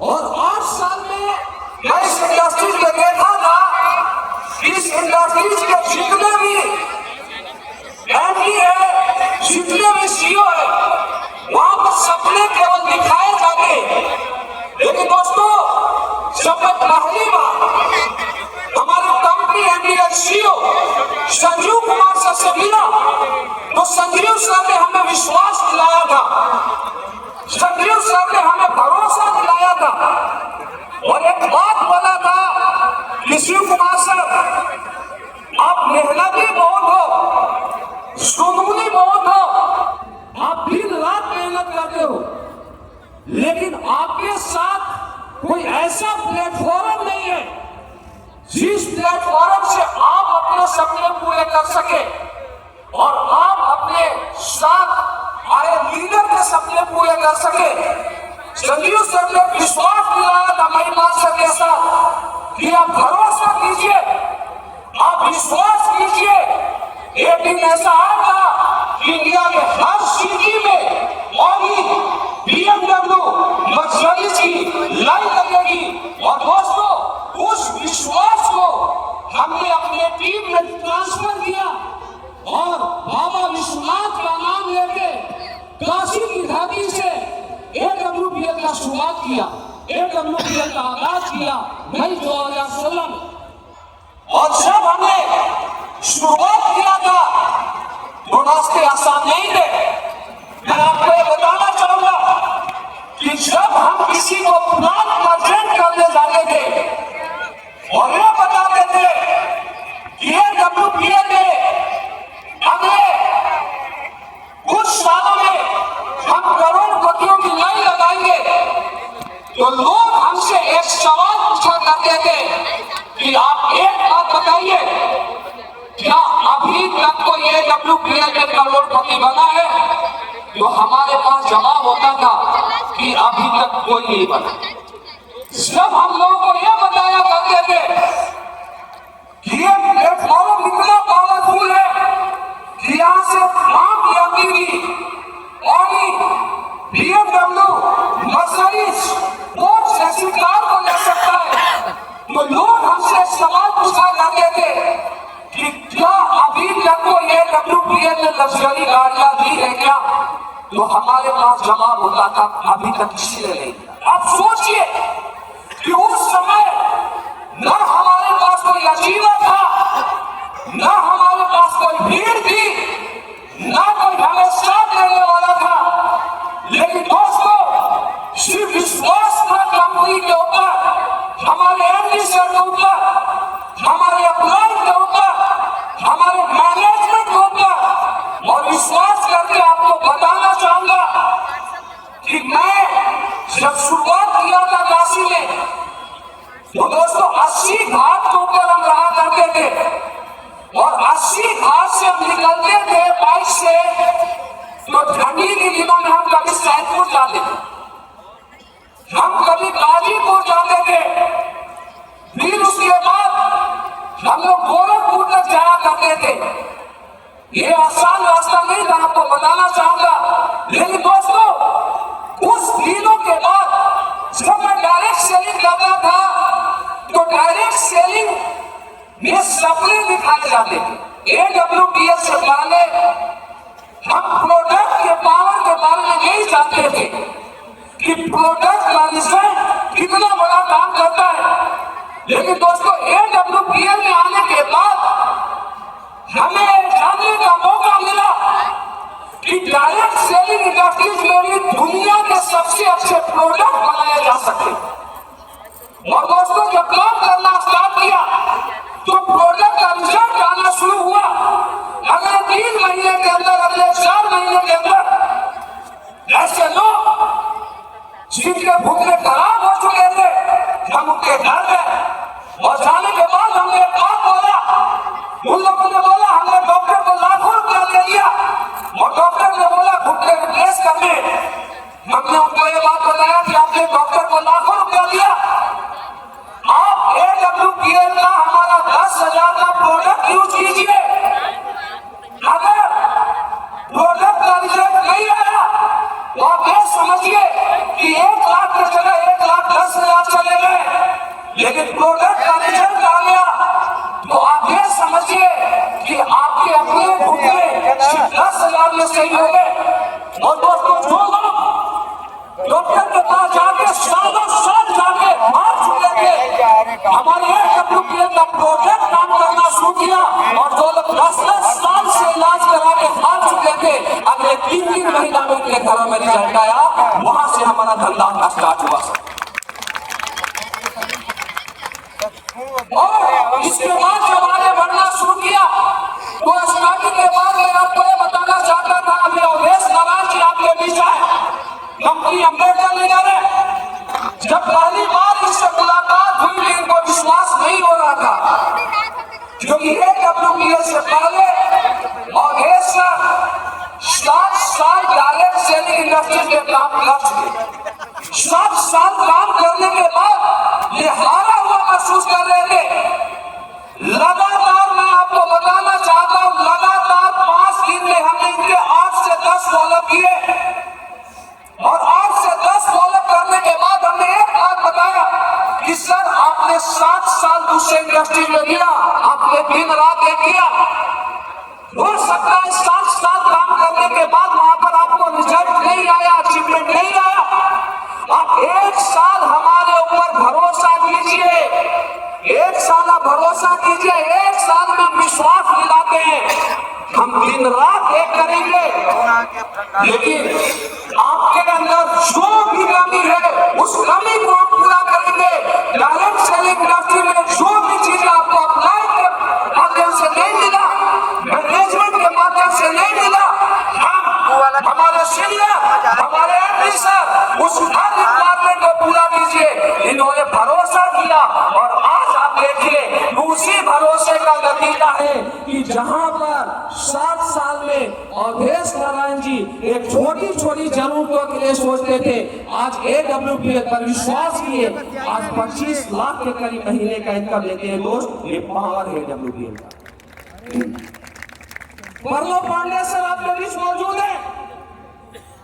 और 8 साल में मैं इस इंडस्ट्रीज में देखा था, इस इंडस्ट्रीज के जितने भी एमडी है, जितने भी सीईओ है, वहां पर सपने केवल दिखाए जाते। लेकिन दोस्तों, जब मैं पहली बार हमारी कंपनी एमडी और सीईओ संजीव कुमार सर से मिला, तो संजीव सर ने हमें विश्वास दिलाया था, संजीव सर ने हमें भरोसा दिलाया था और एक बात बोला था कि शिव कुमार सर, आप मेहनती बहुत हो, सुनूनी बहुत हो, आप दिन रात मेहनत करते हो, लेकिन आपके साथ कोई ऐसा प्लेटफॉर्म नहीं है जिस प्लेटफॉर्म से आप अपने सपने पूरे कर सके और आप अपने साथ आए लीडर के सपने पूरे कर सके। संजीव सर ने विश्वास दिलाया था मेरी बात सर के साथ कि आप भरोसा कीजिए, आप विश्वास कीजिए, एक दिन ऐसा आएगा कि इंडिया के हर सिटी में ऑडी, BMW, मर्सिडीज की लाइन लगेगी। और दोस्तों, उस विश्वास को हमने अपने टीम में ट्रांसफर किया और बाबा विश्वनाथ का नाम लेके काशी की घाटी से AWPL का शुरुआत किया, AWPL का आगाज किया मई 2016 में। और जब हमने शुरुआत किया था तो रास्ते आसान नहीं थे। मैं आपको ये बताना चाहूंगा कि जब हम किसी को प्लान प्रेजेंट करने जाते थे और ये बताते थे कि AWPL में अगले कुछ सालों में हम करोड़पतियों की लाइन लगाएंगे, तो लोग हमसे एक सवाल पूछा करते थे कि आप एक बात बताइए, क्या अभी तक तो AWPL में करोड़पति बना है? तो हमारे पास जवाब होता था कि अभी तक कोई नहीं बना। जब हम लोगों को यह बताया करते थे कि ये प्लेटफॉर्म इतना पावरफुल है कि यहाँ से मां की ऑडी, BMW, मर्सिडीज, पोर्श जैसी कार को ले सकता है, तो लोग हमसे सवाल पूछा करते थे कि क्या अभी तक को AWPL ने लग्जरी गाड़ियां दी है क्या? तो हमारे पास जवाब होता था अभी तक किसी ने नहीं। आप सोचिए कि उस समय न हमारे पास कोई अचीवर था, न हमारे पास कोई भीड़ थी, न कोई हमें साथ देने वाला था, लेकिन दोस्तों, सिर्फ विश्वास था कंपनी के ऊपर, हमारे एमडी सर के ऊपर, हमारे अप्लाई के ऊपर, हमारे मैनेजमेंट के ऊपर। और विश्वास करके आपको बताना चाहूंगा कि मैं जब शुरुआत किया था काशी में, तो दोस्तों 80 घाट के ऊपर हम रहा करते थे और 80 घाट से हम निकलते थे बाइक से, तो ठंडी के दिनों में हम कभी सैदपुर जाते थे, हम कभी गाजीपुर जाते थे, फिर उसके बाद हम लोग गोरखपुर तक जाया करते थे। ये आसान रास्ता नहीं था, आपको बताना चाहूंगा। लेकिन दोस्तों, उस दिनों के बाद जब मैं डायरेक्ट सेलिंग करता था, तो डायरेक्ट सेलिंग में सपने दिखाए जाते थे। AWPL से पहले हम प्रोडक्ट के पावर के बारे में नहीं जानते थे कि प्रोडक्ट मैनेजमेंट कितना बड़ा काम करता है। लेकिन दोस्तों, AWPL में आने के बाद हमें जानने का मौका मिला कि डायरेक्ट सेलिंग इंडस्ट्रीज में भी दुनिया के सबसे अच्छे प्रोडक्ट बनाए जा सकते। और दोस्तों, जब काम करना स्टार्ट किया तो प्रोडक्ट का रिजल्ट आना शुरू हुआ। अगले 3 महीने के अंदर, अगले 4 महीने के अंदर ऐसे लोग जिनके भूखे खराब हो चुके थे, हम उनके घर गए और जाने के बाद हमने एक बात बोला। उन लोगों ने बोला हमने डॉक्टर को लाखों रुपया दे दिया और डॉक्टर ने बोला घुटने रिप्लेस करने। हमने उनको ये बात बताया कि आपने डॉक्टर को लाखों रुपया दिया, आप AWPL का हमारा 10,000 का प्रोडक्ट यूज कीजिए। अगर प्रोडक्ट का रिजल्ट नहीं आया तो आप ये समझिए कि 1 लाख की जगह 1,10,000 लेकिन प्रोडक्ट का रिजल्ट आ गया तो आप ये समझिए कि आपके अपने घुटने 10,000 में सही हो गए। और दोस्तों, जो लोग डॉक्टर के पास जाके सालों साल जाके हार चुके थे, हमारे WPL का प्रोजेक्ट काम करना शुरू किया। और जो लोग 10-10 साल से इलाज करा के हार चुके थे, अगले 3-3 महीना में उनके घरों में रिजल्ट आया। वहां से हमारा धंधा स्टार्ट हुआ। और इसके बाद जब आगे बढ़ना शुरू किया तो स्टार्टिंग के बाद मैं आपको ये बताना चाहता था, अभी अवधेश नारायण जी आपके बीच आए, कंपनी अम्बेडकर लीडर है। जब पहली बार इससे मुलाकात हुई तो इनको विश्वास नहीं हो रहा था, क्योंकि WPL से पहले अवधेश 7 साल डायरेक्ट सेलिंग इंडस्ट्री में काम कर चुके। 7 साल काम करने के बाद ये हारा हुआ महसूस कर रहे थे। लगातार मैं आपको बताना चाहता हूं, लगातार 5 दिन में हमने इनके 8 से 10 फॉलोअप किए। और 8 से 10 फॉलोअप करने के बाद हमने एक बात बताया कि सर आपने 7 साल दूसरे इंडस्ट्री में दिया, आपने दिन रात एक किया, हो सकता है 7 साल काम करने के बाद वहां पर आपको रिजल्ट नहीं आया, अचीवमेंट नहीं आया। आप 1 साल हमारे ऊपर भरोसा कीजिए, 1 साल आप भरोसा कीजिए, 1 साल में विश्वास दिलाते हैं, हम दिन रात एक करेंगे। लेकिन आपके अंदर जो भी कमी है उस कमी को आप पूरा करेंगे। डायरेक्ट सेलिंग इंडस्ट्री में जो भी चीज आपको अप्लाई के माध्यम से नहीं मिला, मैनेजमेंट के माध्यम से नहीं मिला, हम हमारे सीनियर, हमारे एमडी सर उस हर रिक्वायरमेंट को पूरा कीजिए। इन्होंने भरोसा किया और आज आप देखिए उसी भरोसे का नतीजा है कि जहां पर 7 साल में अवधेश नारायण जी एक छोटी छोटी जरूरतों के लिए सोचते थे, आज WPL पर विश्वास किए, आज 25 लाख के करीब महीने का इनकम लेते हैं। दोस्त, ये पावर है WPL का। परलोक पांडे सर आपके बीच मौजूद है।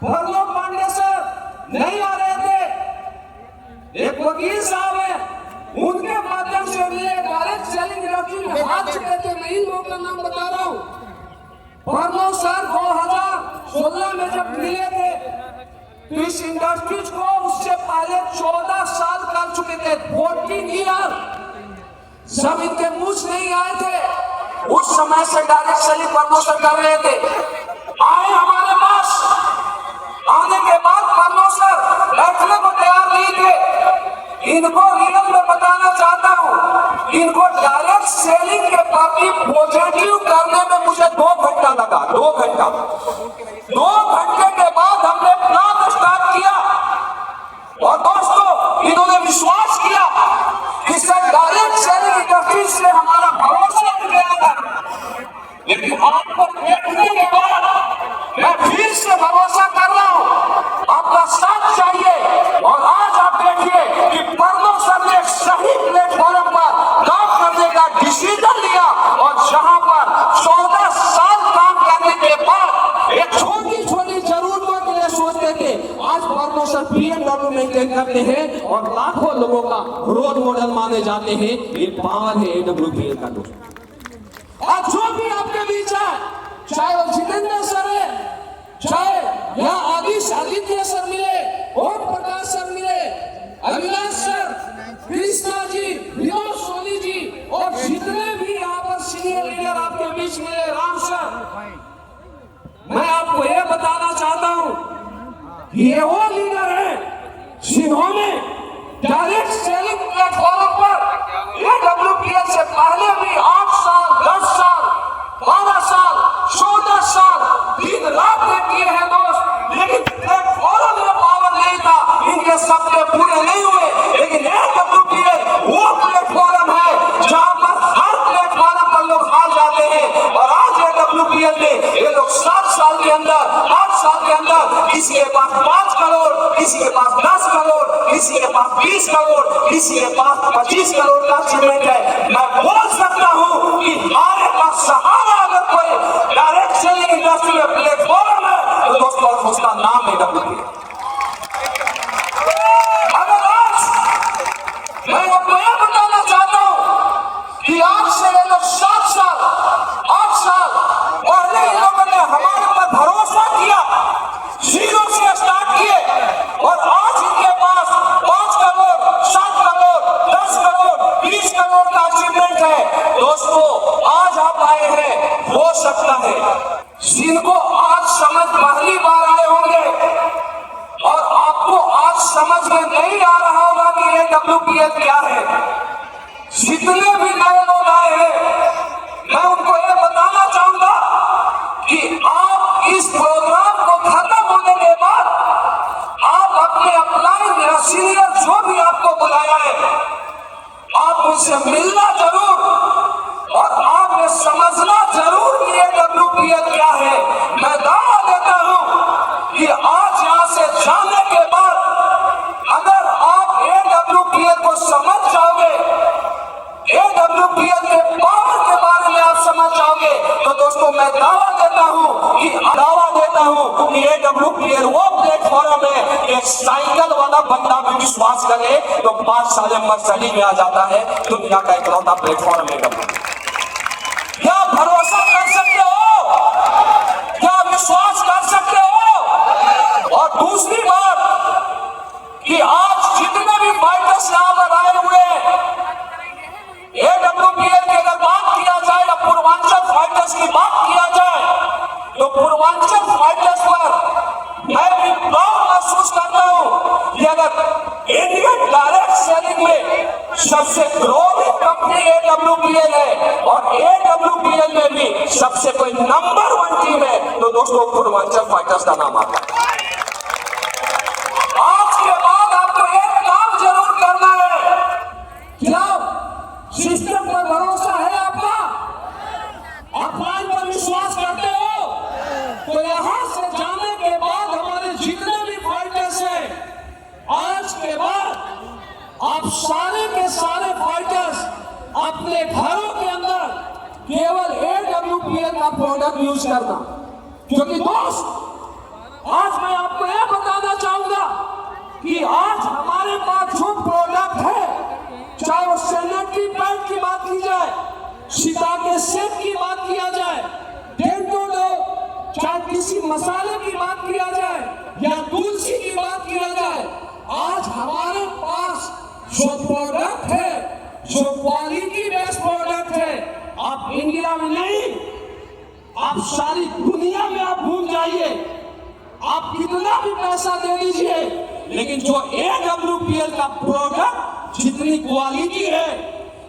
परलोक पांडे सर नहीं आ रहे थे, एक वकील साहब है, उनके माध्यम से मिले, डायरेक्ट सेलिंग इंडस्ट्री में हाथ चुके थे। मैं इन लोगों का नाम बता रहा हूँ। परलोक सर 2016 में जब मिले थे तो इस इंडस्ट्रीज को उससे पहले 14 साल कर चुके थे, 14 ईयर। जब इनके मुझ नहीं आए थे उस समय से डायरेक्ट सेलिंग प्रमोशन कर रहे थे। आए हमारे पास, आने के बाद प्रमोशन बैठने को तैयार नहीं थे। इनको रियल में बताना चाहता हूँ, इनको डायरेक्ट सेलिंग के प्रति पॉजिटिव करने में मुझे 2 घंटा लगा। 2 घंटा, 2 घंटे के बाद हमने प्लान स्टार्ट किया। और दोस्तों, इन्होंने विश्वास किया कि सर डायरेक्ट सेलिंग इंडस्ट्री से हमारा भरोसा उठ गया था। लेकिन आपको देखने के बाद मैं फिर से भरोसा कर रहा हूं, आपका साथ चाहिए। और आज आप देखिए कि परलोक सर ने सही प्लेटफॉर्म पर काम करने का डिसीजन लिया। और जहां पर 14 साल काम करने के बाद एक छोटी छोटी जरूरतों के लिए सोचते थे, आज परलोक सर BMW मेंटेन करते हैं और लाखों लोगों का रोल मॉडल माने जाते हैं। ये पावर है WPL का। दोस्तों, आज जो भी आपके बीच है, चाहे वो जितेंद्र सर है, चाहे यहाँ आदित्य सर मिले, ओम प्रकाश सर मिले, अविनाश सर, कृष्णा जी, विनोद सोनी जी, और जितने भी यहाँ पर सीनियर लीडर आपके बीच मिले, राम सर, मैं आपको यह बताना चाहता हूँ, ये वो लीडर है जिन्होंने डायरेक्ट सेलिंग प्लेटफॉर्म पर WPL से पहले भी 8 साल, 10 साल, 12 साल, 14 साल दिन रात किए हैं दोस्त। लेकिन प्लेटफॉर्म में पावर नहीं था, इनके सपने पूरे नहीं हुए। लेकिन WPL वो प्लेटफॉर्म है जहां पर हर प्लेटफॉर्म पर लोग हार जाते हैं। और आज WPL में ये लोग 7 साल के अंदर, 8 साल के अंदर किसी के पास 5 करोड़, किसी के पास 10 करोड़, किसी के पास 20 करोड़, किसी के पास 25 करोड़ का अचीवमेंट है। मैं बोल सकता हूं कि हमारे पास सहारा अगर कोई डायरेक्ट सेलिंग इंडस्ट्री में प्लेटफॉर्म है तो दोस्तों उसका नाम है WPL। अगर आज मैं आपको समझ में नहीं आ रहा होगा कि AWPL क्या है। जितने भी नए लोग आए हैं, मैं उनको ये बताना चाहूंगा कि आप इस प्रोग्राम को खत्म होने के बाद आप अपने अपलाइन या सीनियर जो भी आपको बुलाया है, आप उनसे मिलना जरूर और आपने समझना जरूर कि AWPL क्या है। मैं दावा देता हूं कि आज यहां से जाने के बाद अगर आप AWPL को समझ जाओगे, AWPL के पावर के बारे में आप समझ जाओगे, तो दोस्तों मैं दावा देता हूं कि AWPL वो प्लेटफॉर्म है, एक साइकिल वाला बंदा भी विश्वास करे तो 5 साल मर्सिडीज में आ जाता है। दुनिया का इकलौता प्लेटफॉर्म है। क्या भरोसा कर सकते हो? क्या विश्वास कर सकते हो? और दूसरी बात कि आज जितने भी फाइटर्स यहां पर आए हुए हैं, AWPL की अगर बात किया जाए या पूर्वांचल फाइटर्स की बात किया जाए, तो पूर्वांचल फाइटर्स पर मैं भी प्राउड महसूस करता हूं कि अगर इंडियन डायरेक्ट सेलिंग में सबसे ग्रोइंग कंपनी AWPL है और AWPL में भी सबसे कोई नंबर 1 टीम है, तो दोस्तों पूर्वांचल फाइटर्स का नाम आता है। आज के बाद आपको एक काम जरूर करना है। क्या सिस्टम पर भरोसा है आपका? अपलाइन पर विश्वास करते हो? तो यहां से जाने के बाद हमारे जितने भी फाइटर्स हैं, आज के बाद आप सारे के सारे फाइटर्स अपने घरों के अंदर केवल AWPL का प्रोडक्ट यूज करना। क्योंकि दोस्त, आज मैं आपको यह बताना चाहूंगा कि आज हमारे पास जो प्रोडक्ट है, चाहे वो सैनिटरी पैड की बात की जाए, सीता के सेब की बात किया जाए, डेंटोडो, चाहे किसी मसाले की बात किया जाए या तुलसी की बात किया जाए, आज हमारे पास जो प्रोडक्ट है, जो क्वालिटी बेस्ड प्रोडक्ट है, आप इंडिया में नहीं, आप सारी दुनिया में आप घूम जाइए, आप कितना भी पैसा दे दीजिए, लेकिन जो AWPL का प्रोडक्ट जितनी क्वालिटी है,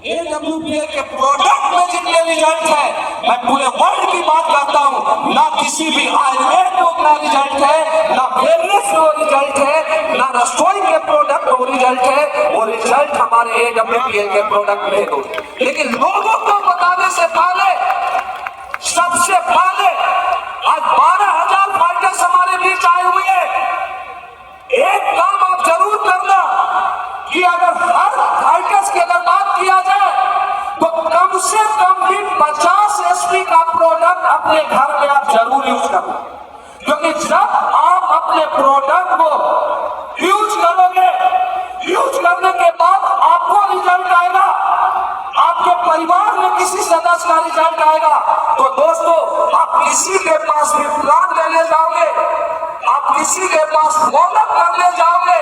AWPL के प्रोडक्ट में जितने रिजल्ट है, मैं पूरे वर्ल्ड की बात करता हूं, ना किसी भी आयुर्वेद में उतना रिजल्ट है, ना वेलनेस में वो रिजल्ट है, ना रसोई के प्रोडक्ट वो रिजल्ट है, वो रिजल्ट हमारे AWPL के प्रोडक्ट में हो। लेकिन लोगों को बताने से पहले, सबसे पहले आज 12,000 फाइटर्स हमारे बीच आए हुए हैं। एक काम आप जरूर करना कि अगर हर फाइटर्स की अगर बात किया जाए तो कम से कम भी 50 SP का प्रोडक्ट अपने घर में आप जरूर यूज करना। क्योंकि जब आप अपने प्रोडक्ट को यूज करोगे, यूज करने के बाद आपको रिजल्ट आएगा, आपके परिवार में किसी सदस्य का रिजल्ट आएगा, तो दोस्तों आप किसी के पास भी प्लान लेने जाओगे, आप किसी के पास फॉलोअप करने जाओगे,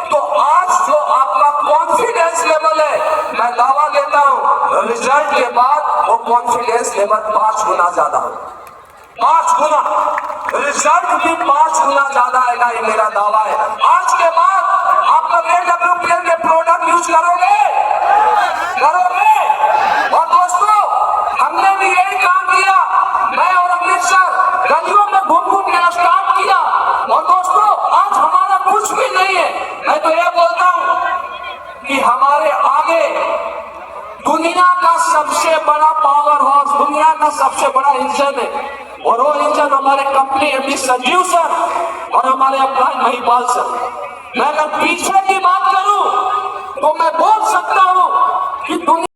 तो आज जो आपका कॉन्फिडेंस लेवल है, मैं दावा देता हूं रिजल्ट के बाद वो कॉन्फिडेंस लेवल 5 गुना ज्यादा हो, 5 गुना रिजल्ट भी 5 गुना ज्यादा आएगा, ये मेरा दावा है। आज के बाद आप लोग AWPL के प्रोडक्ट यूज करोगे? और दोस्तों, हमने भी यही काम किया, मैं और अमित सर गलियों में घूम घूम के स्टार्ट किया। और दोस्तों, आज हमारा कुछ भी नहीं है, मैं तो ये बोलता हूं कि हमारे आगे दुनिया का सबसे बड़ा पावर हाउस, दुनिया का सबसे बड़ा इंजन है, और वो इंजन हमारे कंपनी MD संजीव सर और हमारे अपलाइन महिपाल सर। मैं अगर पीछे की बात करूं तो मैं बोल सकता हूं कि दुनिया